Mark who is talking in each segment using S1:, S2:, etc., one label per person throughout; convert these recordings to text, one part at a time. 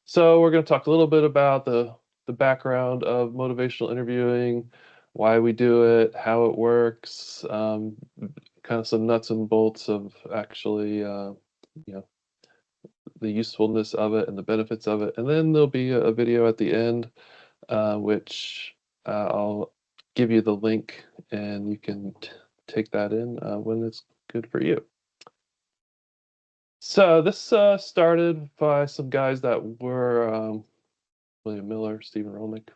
S1: So we're going to talk a little bit about the background of motivational interviewing, why we do it, how it works, kind of some nuts and bolts of actually, you know, the usefulness of it and the benefits of it. And then there'll be a video at the end, which I'll give you the link and you can take that in when it's good for you. So this started by some guys that were William Miller, Stephen Rolnick,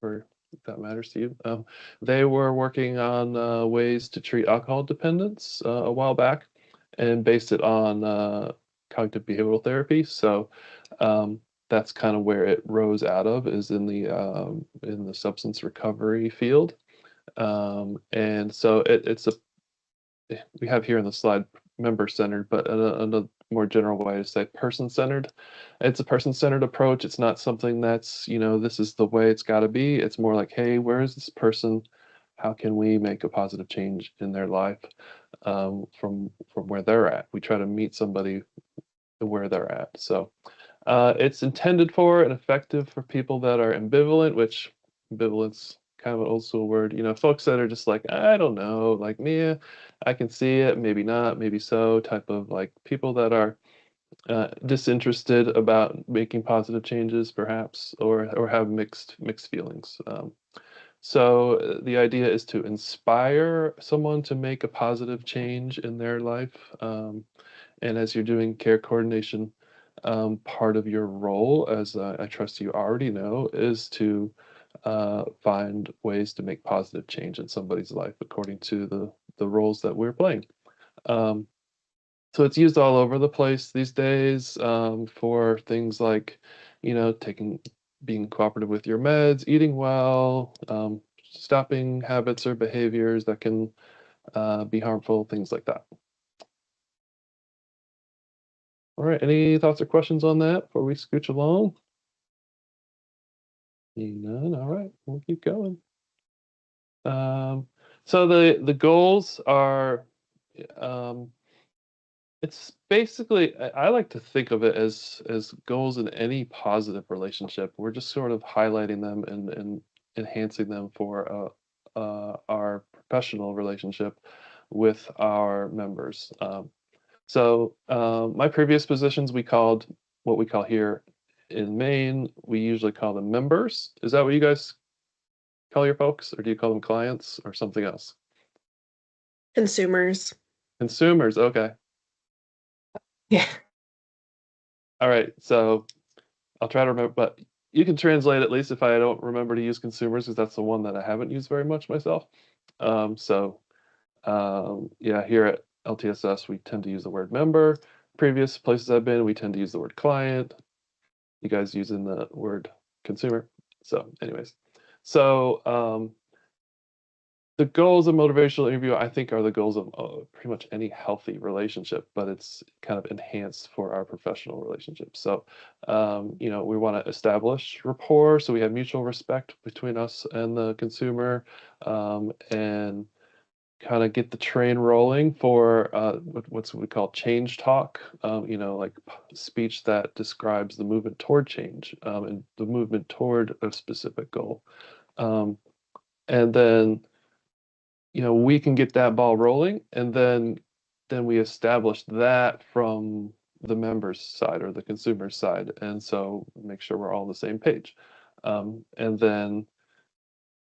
S1: for if that matters to you. They were working on ways to treat alcohol dependence a while back, and based it on cognitive behavioral therapy. So that's kind of where it rose out of, is in the substance recovery field. And so it's a we have here in the slide member centered, but a more general way to say person centered. It's a person centered approach. It's not something that's, this is the way it's got to be. It's more like, hey, where is this person? How can we make a positive change in their life from where they're at? We try to meet somebody where they're at. So it's intended for and effective for people that are ambivalent, which ambivalence kind of an old school word. Folks that are just like, I don't know, like me, I can see it, maybe not, maybe so, type of like people that are disinterested about making positive changes, perhaps, or have mixed feelings. So the idea is to inspire someone to make a positive change in their life. And as you're doing care coordination, part of your role, as I trust you already know, is to find ways to make positive change in somebody's life according to the roles that we're playing. Um, so it's used all over the place these days for things like, being cooperative with your meds, eating well, stopping habits or behaviors that can be harmful, things like that. All right, any thoughts or questions on that before we scooch along? None. All right, we'll keep going. So the goals are, um, it's basically, I like to think of it as goals in any positive relationship. We're just sort of highlighting them and enhancing them for our professional relationship with our members. So my previous positions, we called what we call here in Maine, we usually call them members. Is that what you guys call your folks, or do you call them clients or something else?
S2: Consumers.
S1: Consumers, okay.
S2: Yeah.
S1: All right, so I'll try to remember, but you can translate at least if I don't remember to use consumers, because that's the one that I haven't used very much myself. Yeah, here at LTSS, we tend to use the word member. Previous places I've been, we tend to use the word client. You guys using the word consumer. So, anyways, so the goals of motivational interview, I think, are the goals of pretty much any healthy relationship, but it's kind of enhanced for our professional relationship. So, we want to establish rapport, so we have mutual respect between us and the consumer, and kind of get the train rolling for what's we call change talk, like speech that describes the movement toward change, and the movement toward a specific goal. And then we can get that ball rolling, and then we establish that from the members side or the consumer side, and so make sure we're all on the same page. And then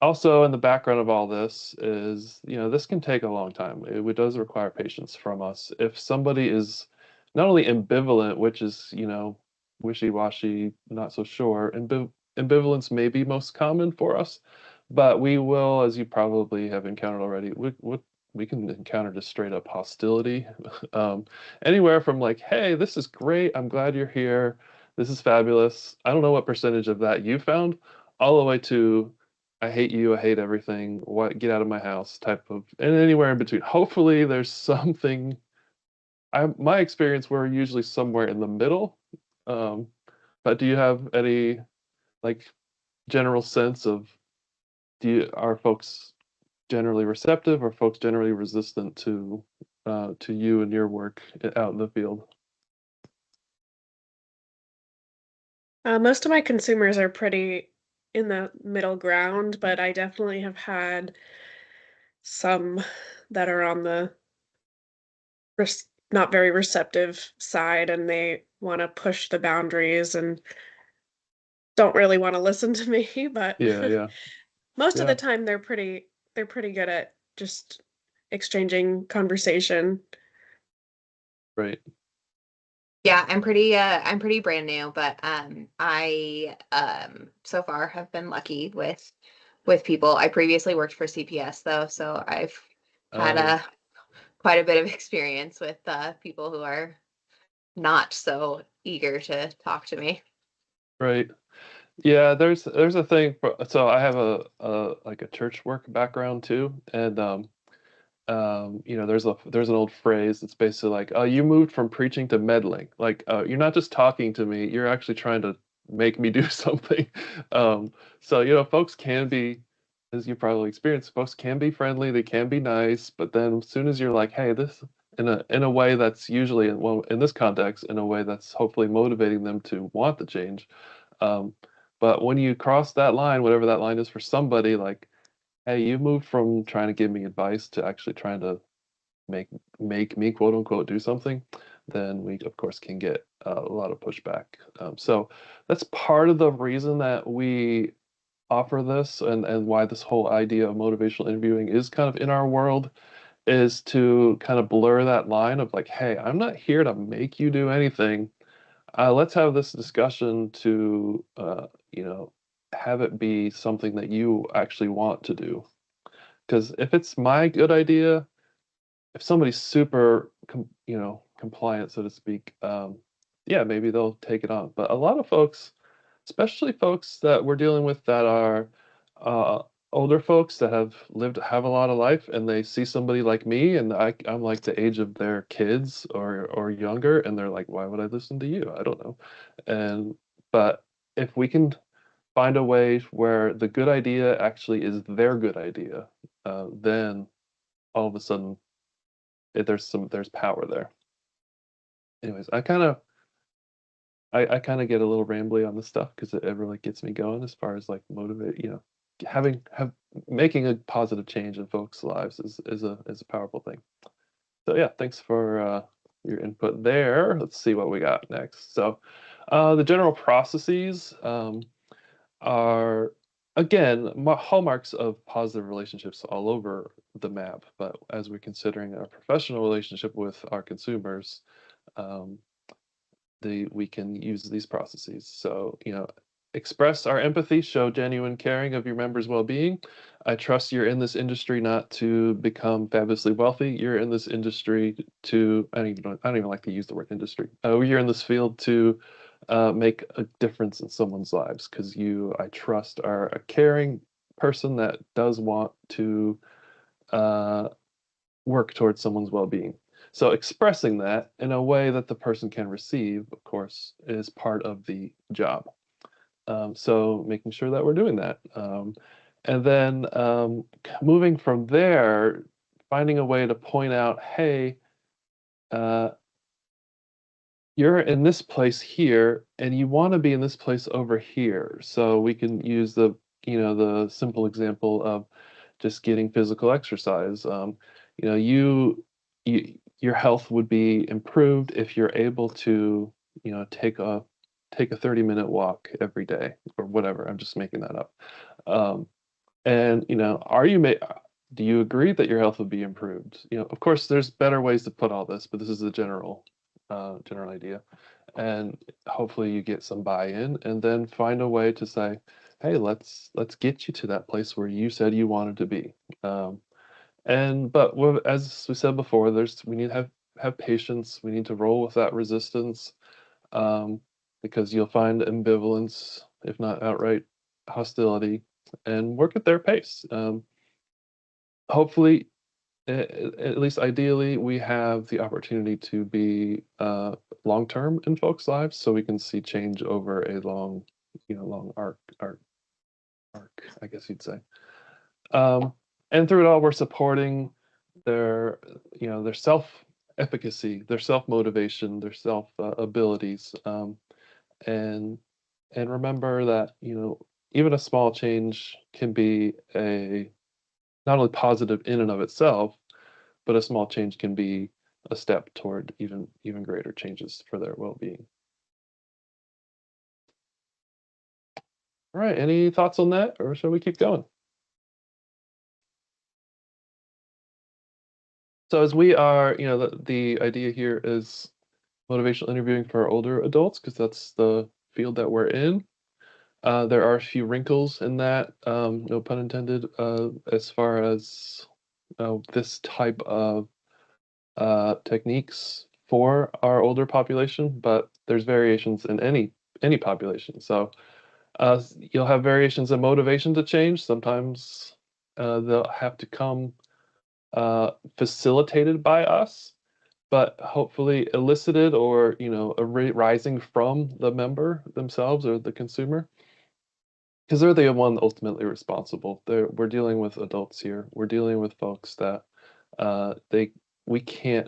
S1: also in the background of all this is, this can take a long time. It does require patience from us. If somebody is not only ambivalent, which is, wishy-washy, not so sure, ambivalence may be most common for us, but we will, as you probably have encountered already, we can encounter just straight up hostility. um, Anywhere from like, hey, this is great. I'm glad you're here. This is fabulous. I don't know what percentage of that you found, all the way to I hate you, I hate everything, what, get out of my house type of, and anywhere in between. Hopefully there's something. My experience, we're usually somewhere in the middle. Um, but do you have any like general sense of, are folks generally receptive, or folks generally resistant to you and your work out in the field?
S2: Most of my consumers are pretty in the middle ground, but I definitely have had some that are on the not very receptive side, and they want to push the boundaries and don't really want to listen to me, but
S1: Yeah, yeah,
S2: most of the
S1: yeah,
S2: time they're pretty good at just exchanging conversation.
S1: right.
S3: Yeah, I'm pretty brand new, but I so far have been lucky with people. I previously worked for CPS though, so I've had
S1: Yeah,
S3: quite a bit of experience with people who are not so eager to talk to me.
S1: right. Yeah, there's a thing so I have a like a church work background too, and there's an old phrase that's basically like, oh, you moved from preaching to meddling. Like, you're not just talking to me, you're actually trying to make me do something. So, folks can be, as you probably experienced, folks can be friendly, they can be nice, but then as soon as you're like, hey, this in a way that's usually well, in this context, in a way that's hopefully motivating them to want the change. Um, but when you cross that line, whatever that line is for somebody, like, hey, you moved from trying to give me advice to actually trying to make make me quote unquote do something, then we of course can get a lot of pushback. So that's part of the reason that we offer this, and why this whole idea of motivational interviewing is kind of in our world, is to kind of blur that line of like, hey, I'm not here to make you do anything. Let's have this discussion to have it be something that you actually want to do. Because if it's my good idea, if somebody's super, compliant, so to speak, yeah, maybe they'll take it on. But a lot of folks, especially folks that we're dealing with that are uh, older folks that have a lot of life, and they see somebody like me, and I'm like the age of their kids or younger, and they're like, why would I listen to you? I don't know. And but if we can find a way where the good idea actually is their good idea, then all of a sudden there's power there. Anyways, I kind of get a little rambly on this stuff because it really gets me going as far as like motivate, having have making a positive change in folks' lives is a powerful thing. So yeah, thanks for your input there. Let's see what we got next. So the general processes are again hallmarks of positive relationships all over the map. But as we're considering a professional relationship with our consumers, um, we can use these processes. So, express our empathy, show genuine caring of your members' well-being. I trust you're in this industry not to become fabulously wealthy. You're in this industry to, I don't even like to use the word industry. You're in this field to make a difference in someone's lives because I trust, are a caring person that does want to uh, work towards someone's well-being. So expressing that in a way that the person can receive, of course, is part of the job. So making sure that we're doing that. And then moving from there, finding a way to point out, hey, uh, you're in this place here and you want to be in this place over here. So we can use the simple example of just getting physical exercise. Your health would be improved if you're able to, take a 30-minute walk every day or whatever. I'm just making that up. Um, and do you agree that your health would be improved? Of course, there's better ways to put all this, but this is the general idea. And hopefully you get some buy-in, and then find a way to say, hey, let's get you to that place where you said you wanted to be. As we said before, we need to have patience. We need to roll with that resistance, um, because you'll find ambivalence, if not outright hostility, and work at their pace. Hopefully, at least ideally, we have the opportunity to be long term in folks' lives, so we can see change over a long arc, I guess you'd say. Um, and through it all, we're supporting their self efficacy, their self motivation, their self abilities, and And remember that, even a small change can be not only positive in and of itself, but a small change can be a step toward even greater changes for their well-being. All right, any thoughts on that, or shall we keep going? So as we are, the idea here is motivational interviewing for older adults, because that's the field that we're in. There are a few wrinkles in that, no pun intended, as far as this type of techniques for our older population, but there's variations in any population. So you'll have variations in motivation to change. Sometimes they'll have to come facilitated by us, but hopefully elicited or rising from the member themselves or the consumer, because they're the one ultimately responsible. We're dealing with adults here. We're dealing with folks that we can't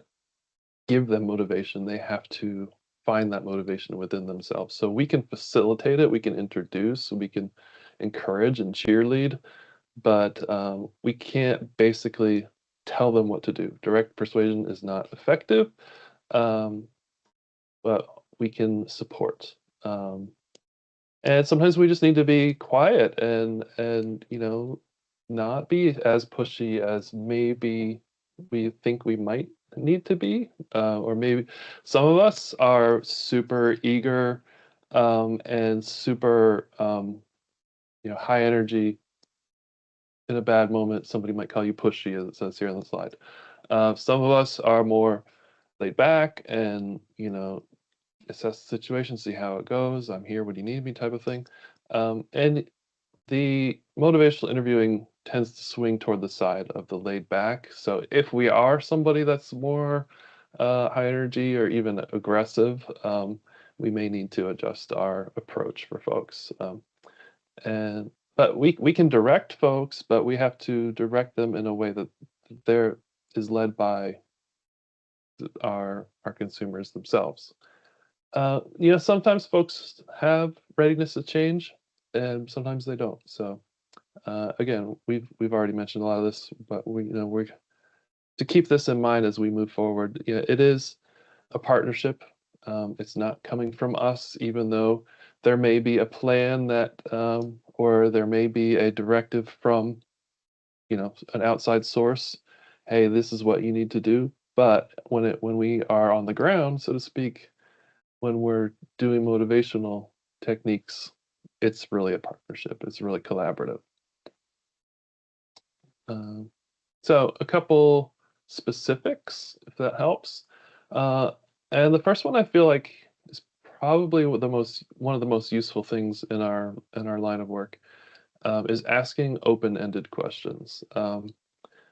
S1: give them motivation. They have to find that motivation within themselves. So we can facilitate it, we can introduce, we can encourage and cheerlead, but we can't basically tell them what to do. Direct persuasion is not effective, um, but we can support. And sometimes we just need to be quiet and not be as pushy as maybe we think we might need to be, or maybe some of us are super eager and super high energy. In a bad moment, somebody might call you pushy, as it says here on the slide. Some of us are more laid back and assess the situation, see how it goes. I'm here. What do you need me? Type of thing. And the motivational interviewing tends to swing toward the side of the laid back. So if we are somebody that's more high energy or even aggressive, we may need to adjust our approach for folks. But we can direct folks, but we have to direct them in a way that there is led by our consumers themselves. Sometimes folks have readiness to change, and sometimes they don't. So again, we've already mentioned a lot of this, but we're to keep this in mind as we move forward. It is a partnership. It's not coming from us, even though there may be a plan that, or there may be a directive from, an outside source. Hey, this is what you need to do. But when we are on the ground, so to speak, when we're doing motivational techniques, it's really a partnership. It's really collaborative. Um, so a couple specifics, if that helps. Uh, and the first one I feel like is probably one of the most useful things in our line of work, is asking open-ended questions.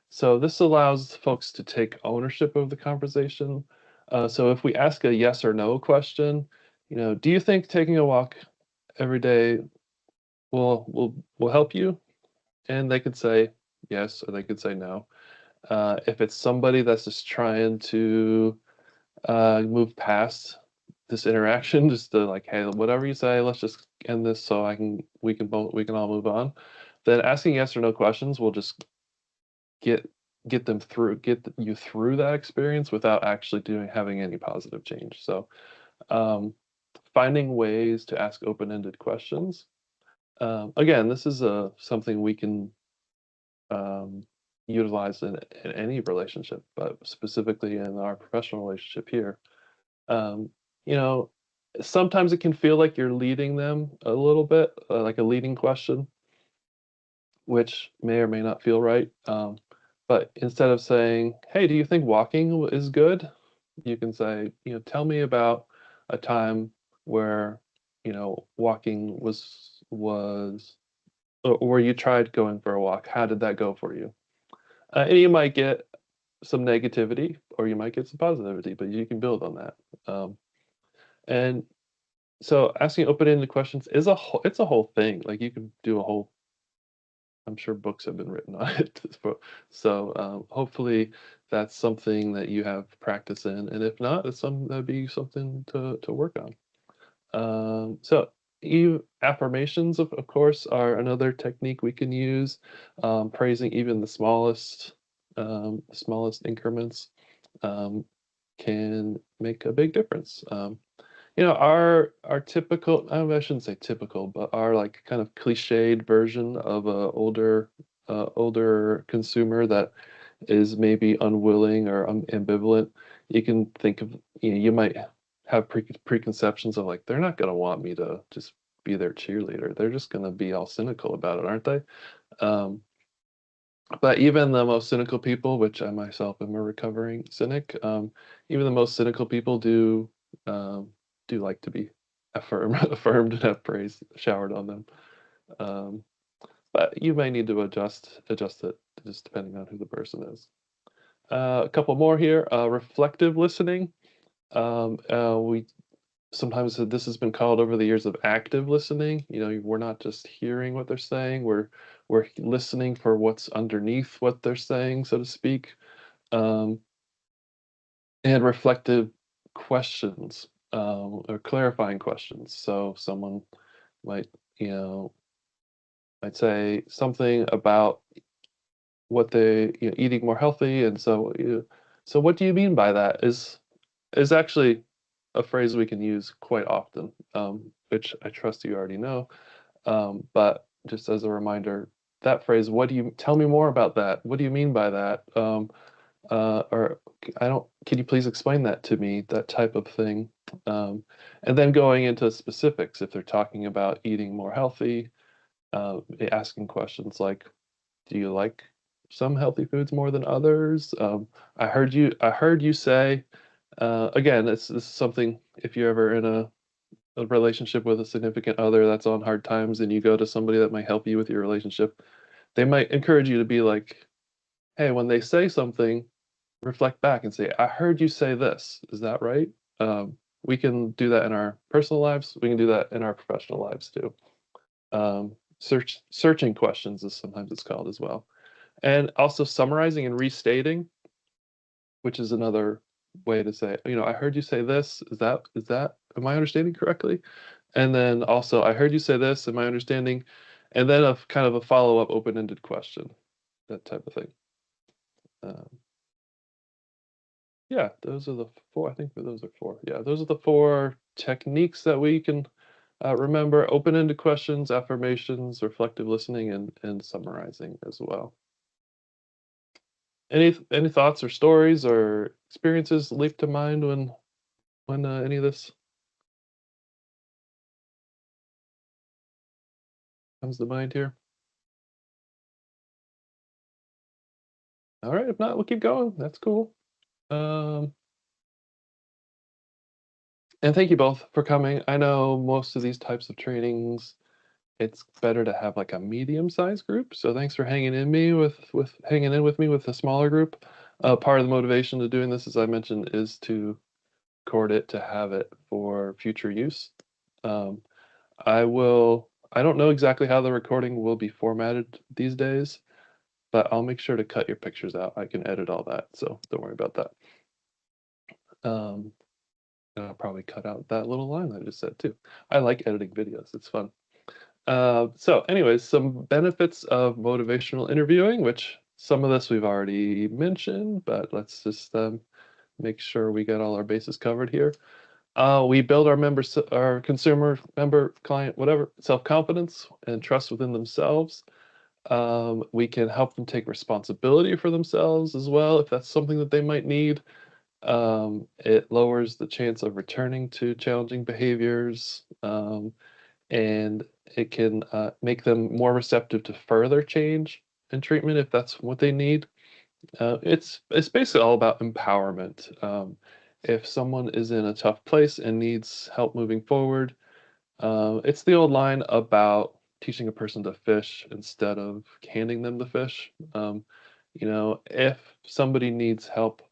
S1: So this allows folks to take ownership of the conversation. So if we ask a yes or no question, do you think taking a walk every day will help you? And they could say yes, or they could say no. If it's somebody that's just trying to move past this interaction, just to like, hey, whatever you say, let's just end this so we can all move on. Then asking yes or no questions will just get get you through that experience without actually having any positive change. So finding ways to ask open-ended questions. Again, this is something we can utilize in any relationship, but specifically in our professional relationship here. Um, you know, Sometimes it can feel like you're leading them a little bit, like a leading question, which may or may not feel right. But instead of saying, "Hey, do you think walking is good?" You can say, "Tell me about a time where, walking was or you tried going for a walk. How did that go for you?" And you might get some negativity or you might get some positivity, but you can build on that. And so asking open-ended questions it's a whole thing. Like you can do a whole, I'm sure books have been written on it. So hopefully that's something that you have practice in, and if not, that'd be something to work on. So Affirmations, of course, are another technique we can use. Praising even the smallest increments um, can make a big difference. Our typical, I shouldn't say typical, but our like kind of cliched version of a older consumer that is maybe unwilling or ambivalent. You can think of, you might have preconceptions of like, they're not going to want me to just be their cheerleader. They're just going to be all cynical about it, aren't they? Um, but even the most cynical people, which I myself am a recovering cynic, even the most cynical people do like to be affirmed and have praise showered on them. Um, but you may need to adjust it just depending on who the person is. A couple more here. Reflective listening. We sometimes this has been called over the years of active listening. We're not just hearing what they're saying. We're listening for what's underneath what they're saying, so to speak. Um, and reflective questions or clarifying questions. So someone might, you know, might say something about what they, eating more healthy, and so what do you mean by that? Is actually a phrase we can use quite often, which I trust you already know. But just as a reminder, that phrase, what do you tell me more about that? What do you mean by that? Or I don't, can you please explain that to me? That type of thing. And then going into specifics, if they're talking about eating more healthy, asking questions like, do you like some healthy foods more than others? I heard you say, again, this is something, if you're ever in a relationship with a significant other that's on hard times and you go to somebody that might help you with your relationship, they might encourage you to be like, hey, when they say something, reflect back and say, I heard you say this. Is that right? We can do that in our personal lives. We can do that in our professional lives too. Searching questions is sometimes it's called as well. And also summarizing and restating, which is another way to say, I heard you say this. Am I understanding correctly? And then also, I heard you say this. Am I understanding? And then a kind of a follow-up open-ended question, that type of thing. Um, yeah, those are the four. I think those are four. Yeah, those are the four techniques that we can remember: open-ended questions, affirmations, reflective listening, and summarizing as well. Any thoughts or stories or experiences leap to mind when any of this comes to mind here? All right, if not, we'll keep going. That's cool. Um, and thank you both for coming. I know most of these types of trainings, it's better to have like a medium-sized group. So thanks for hanging in with me with a smaller group. Part of the motivation to doing this, as I mentioned, is to record it to have it for future use. Um, I don't know exactly how the recording will be formatted these days, but I'll make sure to cut your pictures out. I can edit all that, so don't worry about that. Um, and I'll probably cut out that little line I just said too. I like editing videos, it's fun. So anyways, some benefits of motivational interviewing, which some of this we've already mentioned, but let's just make sure we get all our bases covered here. We build our consumer, member, client, whatever, self-confidence and trust within themselves. We can help them take responsibility for themselves as well, if that's something that they might need. It lowers the chance of returning to challenging behaviors, and it can make them more receptive to further change and treatment if that's what they need. It's basically all about empowerment. If someone is in a tough place and needs help moving forward, it's the old line about teaching a person to fish instead of handing them the fish. If somebody needs help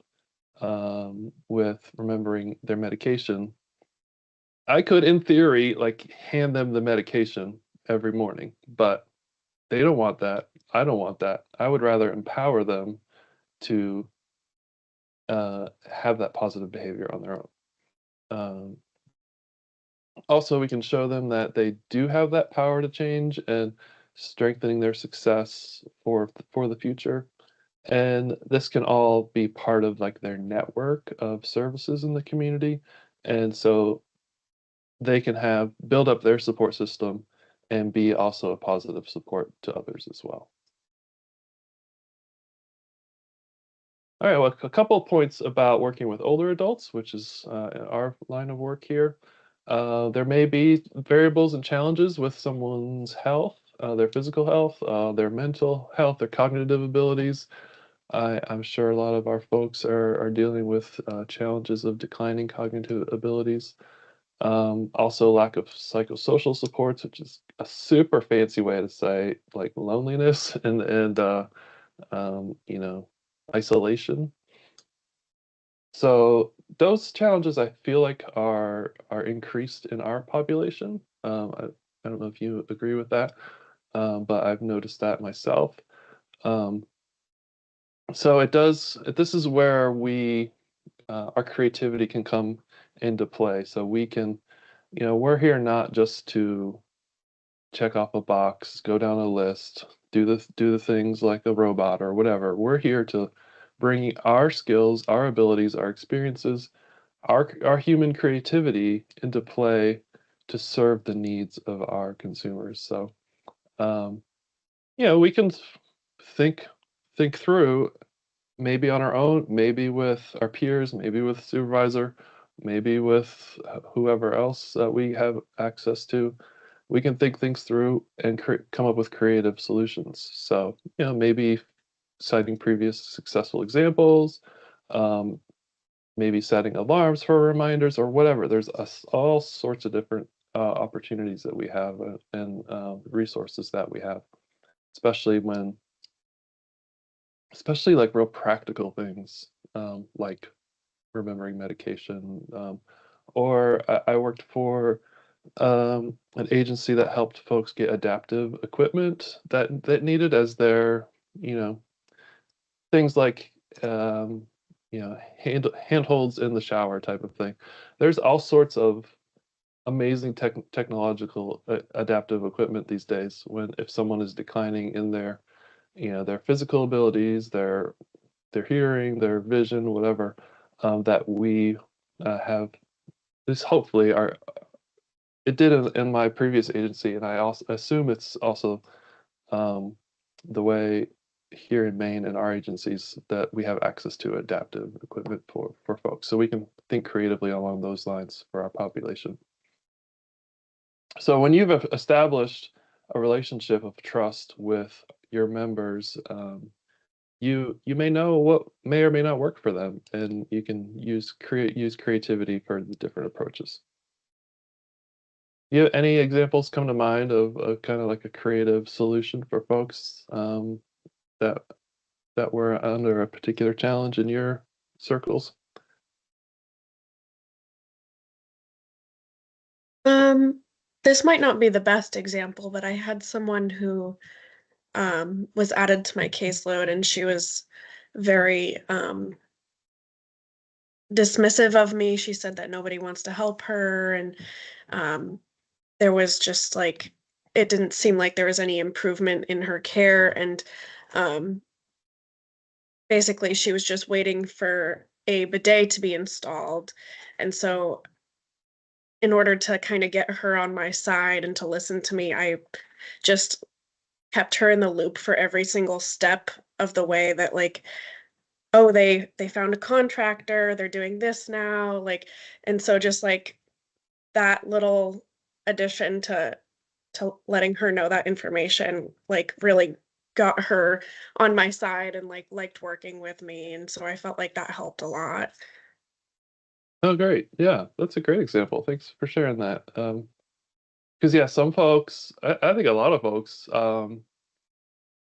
S1: with remembering their medication, I could, in theory, like hand them the medication every morning, but they don't want that. I don't want that. I would rather empower them to have that positive behavior on their own. Um, Also, we can show them that they do have that power to change and strengthening their success for the future. And this can all be part of like their network of services in the community. And so they can have build up their support system and be also a positive support to others as well. All right, well, a couple of points about working with older adults, which is our line of work here. There may be variables and challenges with someone's health, their physical health, their mental health, their cognitive abilities. I'm sure a lot of our folks are dealing with challenges of declining cognitive abilities. Also, lack of psychosocial supports, which is a super fancy way to say like loneliness and you know, isolation. So those challenges I feel like are increased in our population. I don't know if you agree with that, but I've noticed that myself. Um, so it does. This is where we our creativity can come into play. So we can, you know, we're here not just to check off a box, go down a list, do the things like a robot or whatever. We're here to bring our skills, our abilities, our experiences, our human creativity into play to serve the needs of our consumers. So, um, you know, we can think think through maybe on our own, maybe with our peers, maybe with supervisor, maybe with whoever else that we have access to. We can think things through and come up with creative solutions. So, you know, maybe citing previous successful examples, um, maybe setting alarms for reminders or whatever. There's all sorts of different opportunities that we have and resources that we have, especially when, especially like real practical things like remembering medication. Or I worked for an agency that helped folks get adaptive equipment that needed as their, you know, things like you know, handholds in the shower type of thing. There's all sorts of amazing technological adaptive equipment these days. When if someone is declining in their, you know, their physical abilities, their hearing, their vision, whatever, that we have this hopefully are it did in my previous agency, and I also assume it's also um, the way here in Maine in our agencies that we have access to adaptive equipment for folks, so we can think creatively along those lines for our population. So when you've established a relationship of trust with your members, you may know what may or may not work for them, and you can use creativity for the different approaches. You any examples come to mind of kind of like a creative solution for folks that that were under a particular challenge in your circles?
S2: Um, this might not be the best example, but I had someone who was added to my caseload, and she was very dismissive of me. She said that nobody wants to help her, and um, there was just like it didn't seem like there was any improvement in her care, and um, basically she was just waiting for a bidet to be installed. And so in order to kind of get her on my side and to listen to me, I just kept her in the loop for every single step of the way, that like, oh, they found a contractor, they're doing this now, like, and so just like that little addition to letting her know that information like really got her on my side and like liked working with me, and so I felt like that helped a lot.
S1: Oh, great. Yeah, that's a great example. Thanks for sharing that. Because yeah, some folks, I think a lot of folks,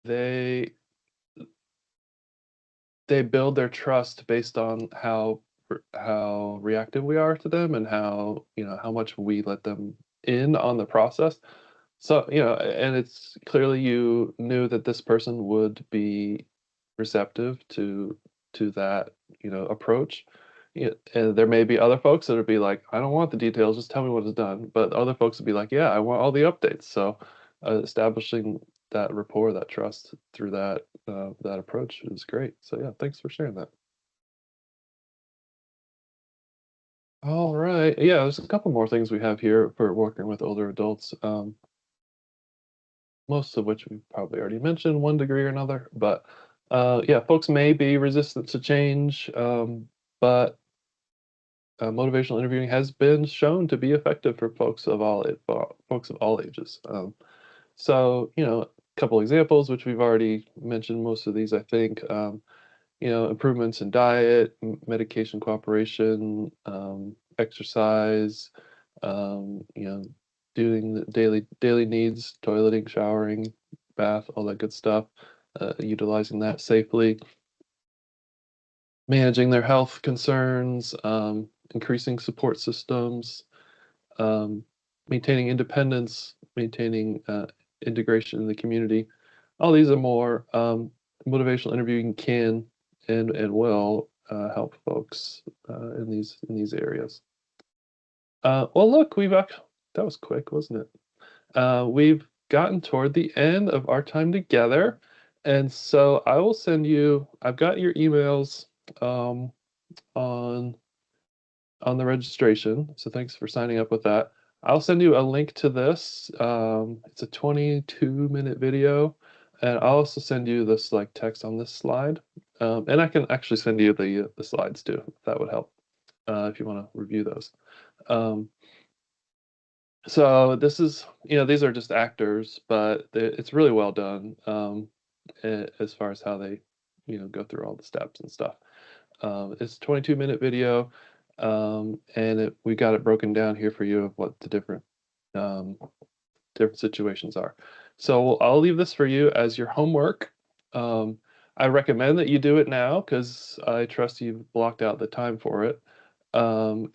S1: they they build their trust based on how reactive we are to them and how, you know, how much we let them in on the process. So, you know, and it's clearly you knew that this person would be receptive to that, you know, approach. And there may be other folks that would be like, I don't want the details, just tell me what is done. But other folks would be like, yeah, I want all the updates. So establishing that rapport, that trust through that that approach is great. So yeah, thanks for sharing that. All right. Yeah, there's a couple more things we have here for working with older adults. Most of which we've probably already mentioned, one degree or another. But yeah, folks may be resistant to change, but motivational interviewing has been shown to be effective for folks of all ages. So, a couple examples, which we've already mentioned most of these, I think. Improvements in diet, medication cooperation, exercise, doing the daily needs, toileting, showering, bath, all that good stuff, utilizing that safely, managing their health concerns, increasing support systems, um, maintaining independence, maintaining integration in the community. All these are more motivational interviewing can and will help folks in these areas. Well, look, that was quick, wasn't it? We've gotten toward the end of our time together, and so I will send you. I've got your emails um, on the registration, so thanks for signing up with that. I'll send you a link to this. It's a 22-minute video, and I'll also send you this like text on this slide. And I can actually send you the slides too, if that would help, if you want to review those. So this is, these are just actors, but it's really well done as far as how they, go through all the steps and stuff. It's a 22-minute video, and we got it broken down here for you of what the different situations are. So I'll leave this for you as your homework. I recommend that you do it now because I trust you've blocked out the time for it.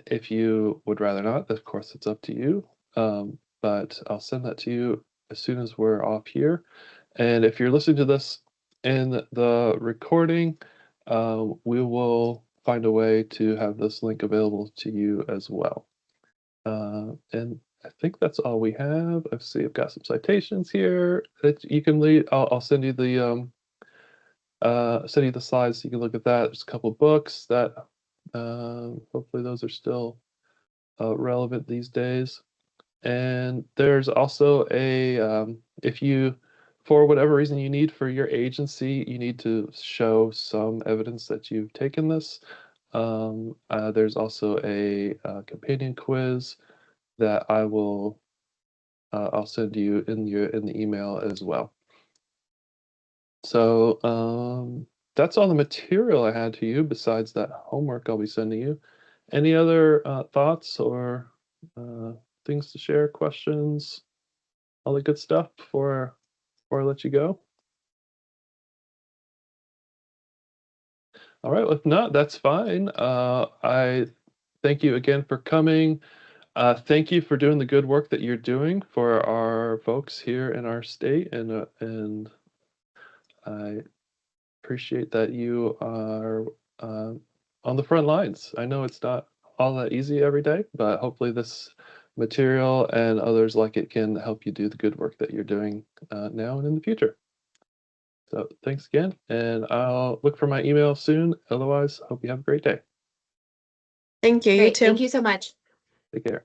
S1: If you would rather not, of course, it's up to you. But I'll send that to you as soon as we're off here. And if you're listening to this in the recording, we will find a way to have this link available to you as well. And I think that's all we have. Let's see, I've got some citations here that you can lead. I'll send you the slides so you can look at that. There's a couple of books that hopefully those are still relevant these days. And there's also if you, for whatever reason you need for your agency, you need to show some evidence that you've taken this. There's also a companion quiz that I'll send you in the email as well. So that's all the material I had to you besides that homework I'll be sending you. Any other thoughts or things to share, questions, all the good stuff before I let you go? All right, well, if not, that's fine. I thank you again for coming. Thank you for doing the good work that you're doing for our folks here in our state, and I appreciate that you are on the front lines. I know it's not all that easy every day, but hopefully this material and others like it can help you do the good work that you're doing now and in the future. So thanks again, and I'll look for my email soon. Otherwise, hope you have a great day.
S2: Thank you. You
S3: Great.
S2: too.
S3: Thank you so much.
S1: Take care.